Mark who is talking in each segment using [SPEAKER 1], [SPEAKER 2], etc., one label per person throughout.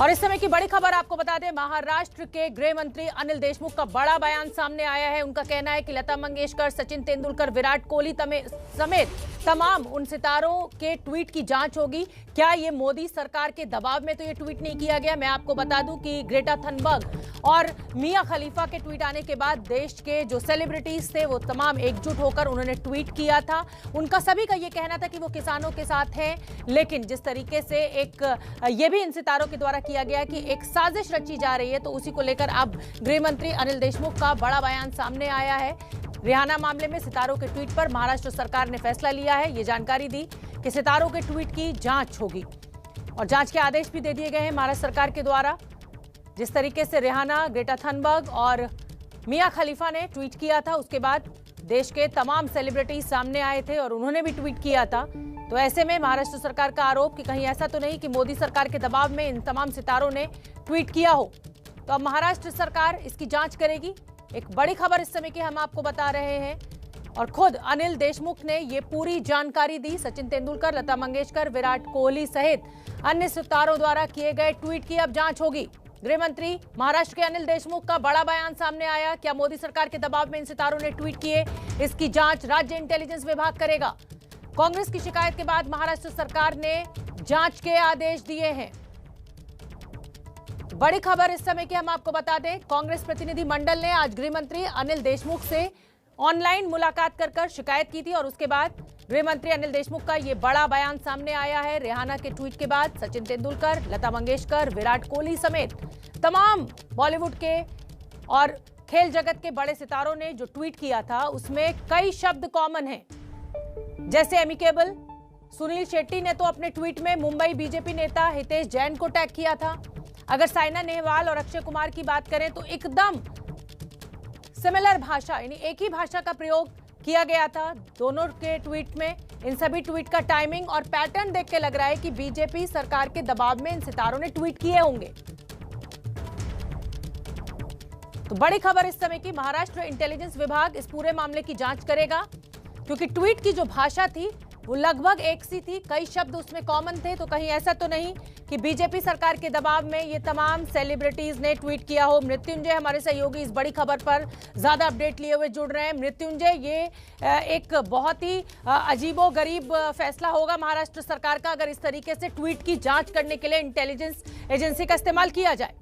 [SPEAKER 1] और इस समय की बड़ी खबर आपको बता दें, महाराष्ट्र के गृह मंत्री अनिल देशमुख का बड़ा बयान सामने आया है। उनका कहना है कि लता मंगेशकर, सचिन तेंदुलकर, विराट कोहली समेत तमाम उन सितारों के ट्वीट की जांच होगी। क्या ये मोदी सरकार के दबाव में तो ये ट्वीट नहीं किया गया? मैं आपको बता दूं कि ग्रेटा थनबर्ग और मिया खलीफा के ट्वीट आने के बाद देश के जो सेलिब्रिटीज थे वो तमाम एकजुट होकर उन्होंने ट्वीट किया था। उनका सभी का ये कहना था कि वो किसानों के साथ हैं, लेकिन जिस तरीके से ये भी इन सितारों के द्वारा किया गया कि एक साजिश रची जा रही है, तो उसी को लेकर अब गृह मंत्री अनिल देशमुख का बड़ा बयान सामने आया है। रिहाना मामले में सितारों के ट्वीट पर महाराष्ट्र सरकार ने फैसला लिया है। ये जानकारी दी कि सितारों के ट्वीट की जांच होगी और जांच के आदेश भी दे दिए गए हैं महाराष्ट्र सरकार के द्वारा। जिस तरीके से रिहाना, ग्रेटा थनबर्ग और मिया खलीफा ने ट्वीट किया था, उसके बाद देश के तमाम सेलिब्रिटीज सामने आए थे और उन्होंने भी ट्वीट किया था। तो ऐसे में महाराष्ट्र सरकार का आरोप कि कहीं ऐसा तो नहीं कि मोदी सरकार के दबाव में इन तमाम सितारों ने ट्वीट किया हो, तो अब महाराष्ट्र सरकार इसकी जांच करेगी। एक बड़ी खबर इस समय की हम आपको बता रहे हैं और खुद अनिल देशमुख ने ये पूरी जानकारी दी। सचिन तेंदुलकर, लता मंगेशकर, विराट कोहली सहित अन्य सितारों द्वारा किए गए ट्वीट की अब जांच होगी। गृह मंत्री महाराष्ट्र के अनिल देशमुख का बड़ा बयान सामने आया। क्या मोदी सरकार के दबाव में इन सितारों ने ट्वीट किए? इसकी जांच राज्य इंटेलिजेंस विभाग करेगा। कांग्रेस की शिकायत के बाद महाराष्ट्र सरकार ने जांच के आदेश दिए हैं। बड़ी खबर इस समय की हम आपको बता दें, कांग्रेस प्रतिनिधि मंडल ने आज गृह मंत्री अनिल देशमुख से ऑनलाइन मुलाकात कर शिकायत की थी और उसके बाद गृह मंत्री अनिल देशमुख का ये बड़ा बयान सामने आया है। रिहाना के ट्वीट के बाद सचिन तेंदुलकर, लता मंगेशकर, विराट कोहली समेत तमाम बॉलीवुड के और खेल जगत के बड़े सितारों ने जो ट्वीट किया था उसमें कई शब्द कॉमन हैं, जैसे एमिकेबल। सुनील शेट्टी ने तो अपने ट्वीट में मुंबई बीजेपी नेता हितेश जैन को टैग किया था। अगर साइना नेहवाल और अक्षय कुमार की बात करें तो एकदम सिमिलर भाषा, यानी एक ही भाषा का प्रयोग किया गया था दोनों के ट्वीट में। इन सभी ट्वीट का टाइमिंग और पैटर्न देख के लग रहा है कि बीजेपी सरकार के दबाव में इन सितारों ने ट्वीट किए होंगे। तो बड़ी खबर इस समय की, महाराष्ट्र इंटेलिजेंस विभाग इस पूरे मामले की जांच करेगा, क्योंकि ट्वीट की जो भाषा थी वो लगभग एक सी थी, कई शब्द उसमें कॉमन थे। तो कहीं ऐसा तो नहीं कि बीजेपी सरकार के दबाव में ये तमाम सेलिब्रिटीज ने ट्वीट किया हो। मृत्युंजय हमारे सहयोगी इस बड़ी खबर पर ज्यादा अपडेट लिए हुए जुड़ रहे हैं। मृत्युंजय, ये एक बहुत ही अजीबोगरीब फैसला होगा महाराष्ट्र सरकार का अगर इस तरीके से ट्वीट की जांच करने के लिए इंटेलिजेंस एजेंसी का इस्तेमाल किया जाए।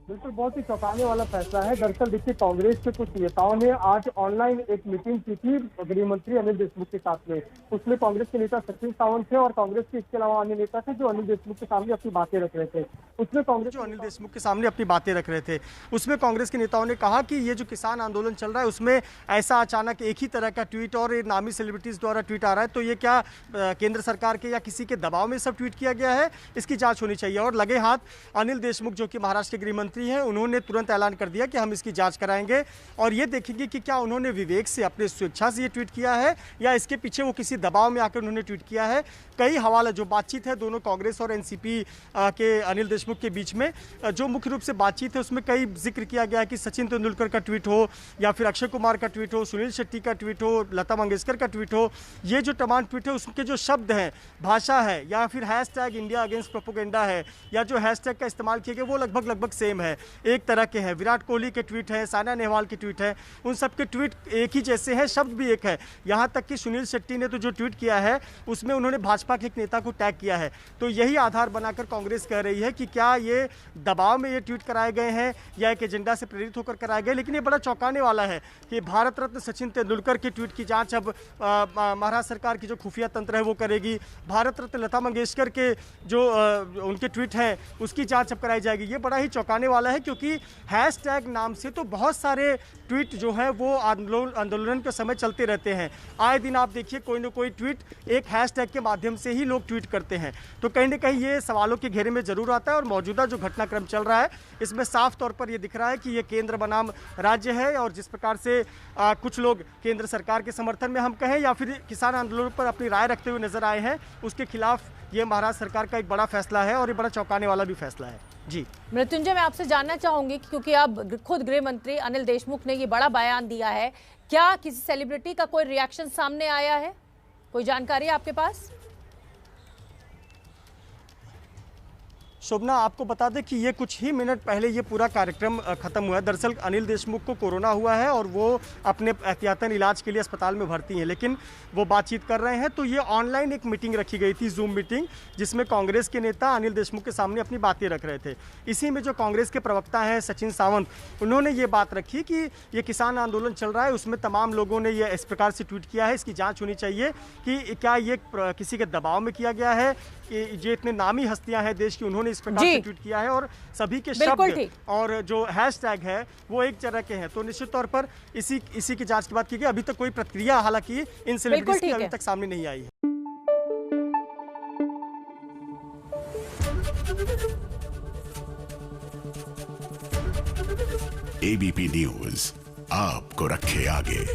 [SPEAKER 2] बिल्कुल, बहुत ही चौंकाने वाला फैसला है। दरअसल देखिए, कांग्रेस के कुछ नेताओं ने आज ऑनलाइन एक मीटिंग की थी गृह मंत्री अनिल देशमुख के साथ में। उसमें कांग्रेस के नेता सचिन सावंत थे और कांग्रेस के इसके अलावा अन्य नेता थे जो अनिल देशमुख के सामने अपनी बातें रख रहे थे। उसमें कांग्रेस
[SPEAKER 3] जो अनिल देशमुख के सामने अपनी बातें रख रहे थे उसमें कांग्रेस के नेताओं ने कहा कि ये जो किसान आंदोलन चल रहा है उसमें ऐसा अचानक एक ही तरह का ट्वीट और नामी सेलिब्रिटीज द्वारा ट्वीट आ रहा है, तो ये क्या केंद्र सरकार के या किसी के दबाव में सब ट्वीट किया गया है? इसकी जांच होनी चाहिए। और लगे हाथ अनिल देशमुख जो कि महाराष्ट्र के गृह मंत्री हैं, उन्होंने तुरंत ऐलान कर दिया कि हम इसकी जांच कराएंगे और ये देखेंगे कि क्या उन्होंने विवेक से, अपने स्वेच्छा से ये ट्वीट किया है या इसके पीछे वो किसी दबाव में आकर उन्होंने ट्वीट किया है। कई हवाला जो बातचीत है दोनों कांग्रेस और एनसीपी के अनिल देशमुख के बीच में, जो मुख्य रूप से बातचीत है उसमें कई जिक्र किया गया है कि सचिन तेंदुलकर का ट्वीट हो या फिर अक्षय कुमार का ट्वीट हो, सुनील शेट्टी का ट्वीट हो, लता मंगेशकर का ट्वीट हो, ये जो तमाम ट्वीट है उसके जो शब्द हैं, भाषा है या फिर हैशटैग इंडिया अगेंस्ट प्रोपेगेंडा है या जो हैशटैग का इस्तेमाल किया गया वो लगभग सेम है, एक तरह के हैं। विराट कोहली के ट्वीट है, साइना नेहवाल के ट्वीट है, उन सब के ट्वीट एक ही जैसे हैं, शब्द भी एक है। यहाँ तक कि सुनील शेट्टी ने तो जो ट्वीट किया है उसमें उन्होंने भाजपा के एक नेता को टैग किया है। तो यही आधार बनाकर कांग्रेस कह रही है कि क्या ये दबाव में ये ट्वीट कराए गए हैं या एक एजेंडा से प्रेरित होकर कराए गए। लेकिन ये बड़ा चौंकाने वाला है कि भारत रत्न सचिन तेंदुलकर के ट्वीट की जांच अब महाराष्ट्र सरकार की जो खुफिया तंत्र है वो करेगी। भारत रत्न लता मंगेशकर के जो उनके ट्वीट हैं उसकी जांच अब कराई जाएगी। ये बड़ा ही चौंकाने वाला है, क्योंकि हैशटैग नाम से तो बहुत सारे ट्वीट जो है वो आंदोलन के समय चलते रहते हैं। आए दिन आप देखिए कोई ना कोई ट्वीट एक हैशटैग के माध्यम से ही लोग ट्वीट करते हैं। तो कहीं ना कहीं ये सवालों के घेरे में जरूर आता है और मौजूदा जो घटनाक्रम चल रहा है इसमें साफ तौर पर ये दिख रहा है कि ये केंद्र बनाम राज्य है और जिस प्रकार से कुछ लोग केंद्र सरकार के समर्थन में हम कहें या फिर किसान आंदोलन पर अपनी राय रखते हुए नजर आए हैं, उसके खिलाफ ये महाराष्ट्र सरकार का एक बड़ा फैसला है और ये बड़ा चौंकाने वाला भी फैसला है। जी
[SPEAKER 1] मृत्युंजय, मैं आपसे जानना चाहूंगी क्योंकि अब खुद गृह मंत्री अनिल देशमुख ने ये बड़ा बयान दिया है, क्या किसी सेलिब्रिटी का कोई रिएक्शन सामने आया है? कोई जानकारी आपके पास?
[SPEAKER 3] शोभना, आपको बता दें कि ये कुछ ही मिनट पहले ये पूरा कार्यक्रम खत्म हुआ है। दरअसल अनिल देशमुख को कोरोना हुआ है और वो अपने एहतियातन इलाज के लिए अस्पताल में भर्ती हैं, लेकिन वो बातचीत कर रहे हैं। तो ये ऑनलाइन एक मीटिंग रखी गई थी, जूम मीटिंग, जिसमें कांग्रेस के नेता अनिल देशमुख के सामने अपनी बातें रख रहे थे। इसी में जो कांग्रेस के प्रवक्ता हैं सचिन सावंत, उन्होंने ये बात रखी कि ये किसान आंदोलन चल रहा है, उसमें तमाम लोगों ने ये इस प्रकार से ट्वीट किया है, इसकी जाँच होनी चाहिए कि क्या ये किसी के दबाव में किया गया है कि जो इतने नामी हस्तियां हैं देश की, उन्होंने इस प्रकार से ट्वीट किया है और सभी के शब्द और जो हैशटैग है वो एक तरह के हैं। तो निश्चित तौर पर इसी की जांच की बात की गई। अभी तक कोई प्रक्रिया हालांकि इन सेलिब्रिटीज की अभी तक सामने नहीं आई है।
[SPEAKER 4] एबीपी न्यूज आपको रखे आगे।